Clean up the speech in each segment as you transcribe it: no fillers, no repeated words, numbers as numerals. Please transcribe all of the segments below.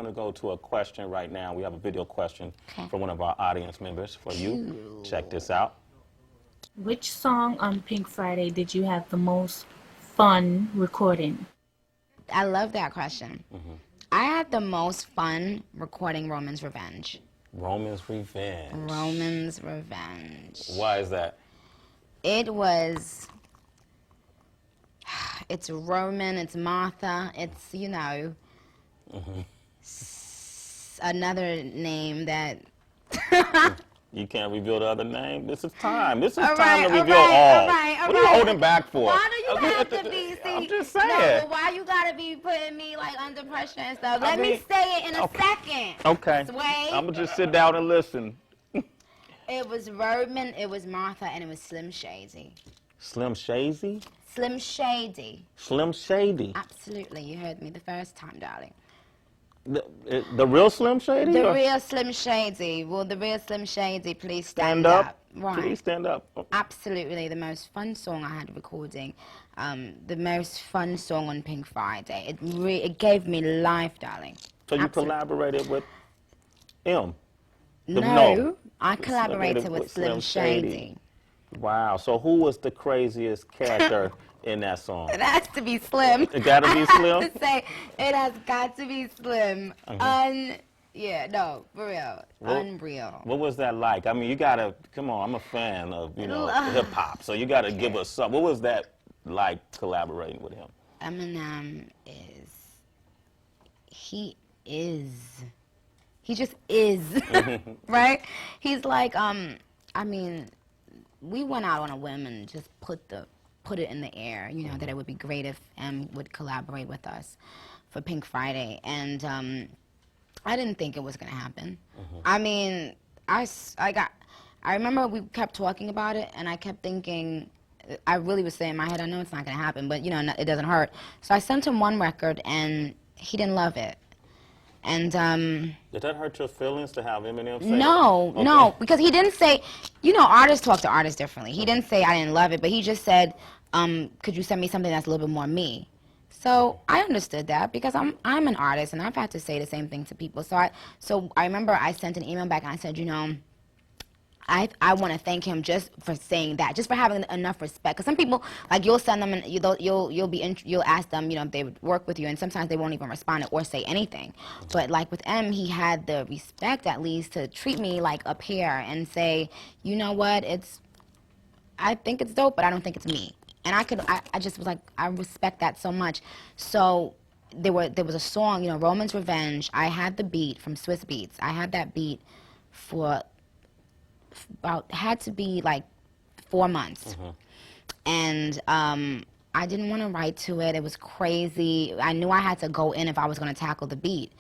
going to go to a question right now. We have a video question from one of our audience members for you. Check this out. Which song on Pink Friday did you have the most fun recording? I love that question. I had the most fun recording Roman's Revenge. Roman's Revenge. Roman's Revenge. Why is that? It was, it's Roman, it's Martha, it's, you know, another name that... You can't reveal the other name? This is time. This is All time right, to reveal all. What are you holding back for? Why do you have to be, see, I'm just saying. no, why you gotta be putting me like under pressure and stuff? Let me say it in a second. Okay. Sway. I'm gonna just sit down and listen. It was Roman, it was Martha, and it was Slim Shady. Slim Shady? Slim Shady. Slim Shady. Absolutely, you heard me the first time, darling. The real Slim Shady? The real Slim Shady. Will the real Slim Shady please stand up? Right. Please stand up. Absolutely, the most fun song I had recording. The most fun song on Pink Friday. It gave me life, darling. So you collaborated with M? No, I collaborated with Slim Shady. Wow. So who was the craziest character in that song? It has to be Slim. It gotta be Slim? I have to say, it has got to be Slim. Yeah, no, for real. Unreal. What was that like? I mean, you gotta, come on, I'm a fan of, you know, hip-hop, so you gotta give us some. What was that like collaborating with him? Eminem he just is, right? He's like, I mean, we went out on a whim and just put it in the air, you know, that it would be great if M would collaborate with us for Pink Friday. And I didn't think it was going to happen. I mean, I remember we kept talking about it, and I kept thinking, I really was saying in my head, I know it's not going to happen, but, you know, it doesn't hurt. So I sent him one record, and he didn't love it. And did that hurt your feelings to have Eminem say no, that? no, because he didn't say, you know, artists talk to artists differently. He didn't say I didn't love it, but he just said, could you send me something that's a little bit more me? So I understood that because I'm an artist and I've had to say the same thing to people. So I remember I sent an email back and I said, you know, I want to thank him just for saying that, just for having enough respect. Because some people, like, you'll send them and you'll ask them, you know, if they would work with you, and sometimes they won't even respond or say anything. But like with M, he had the respect at least to treat me like a peer and say, you know what, I think it's dope, but I don't think it's me. And I just was like, I respect that so much. So there was a song, you know, Roman's Revenge. I had the beat from Swiss Beats. I had that beat for had to be like 4 months. And I didn't want to write to it. It was crazy. I knew I had to go in if I was going to tackle the beat.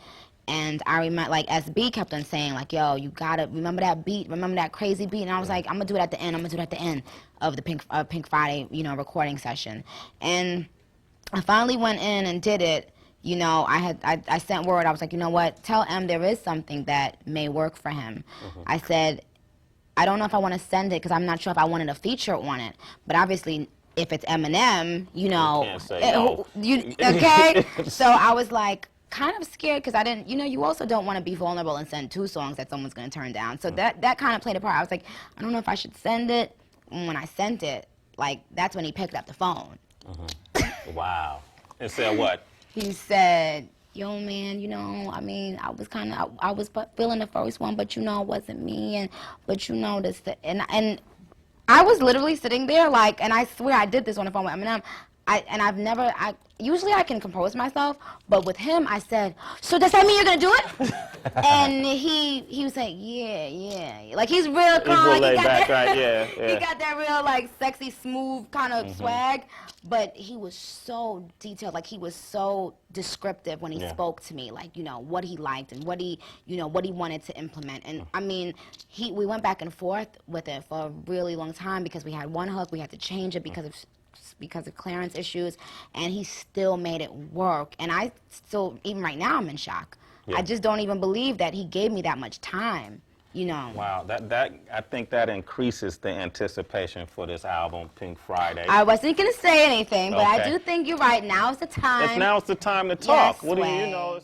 And I remember, like, SB kept on saying, like, yo, you gotta remember that beat, remember that crazy beat. And I was like, I'm gonna do it at the end. I'm gonna do it at the end of the Pink Friday, you know, recording session. And I finally went in and did it. You know, I sent word. I was like, you know what? Tell M there is something that may work for him. I said, I don't know if I want to send it because I'm not sure if I wanted a feature on it. But obviously, if it's Eminem, you know, you can't say no. Okay? So I was like, kind of scared because I didn't, you know, you also don't want to be vulnerable and send 2 songs that someone's going to turn down. So that kind of played a part. I was like, I don't know if I should send it. And when I sent it, like, that's when he picked up the phone. Wow. And said what? He said, yo, man, you know, I mean, I was feeling the first one, but, you know, it wasn't me. But, you know, this, and I was literally sitting there, like, and I swear I did this on the phone with Eminem. Usually I can compose myself, but with him, I said, so does that mean you're gonna do it? And he was like, yeah. Like, he's real calm. He's laid back, right? Yeah. He got that real, like, sexy, smooth kind of swag, but he was so detailed. Like, he was so descriptive when he spoke to me, like, you know, what he liked and what he wanted to implement. And I mean, we went back and forth with it for a really long time because we had one hook, we had to change it because of clearance issues, and he still made it work. And I still, even right now, I'm in shock. I just don't even believe that he gave me that much time, you know. Wow, I think that increases the anticipation for this album, Pink Friday. I wasn't gonna say anything, but I do think you're right. Now's the time. Now's the time to talk. Yes, What do you know?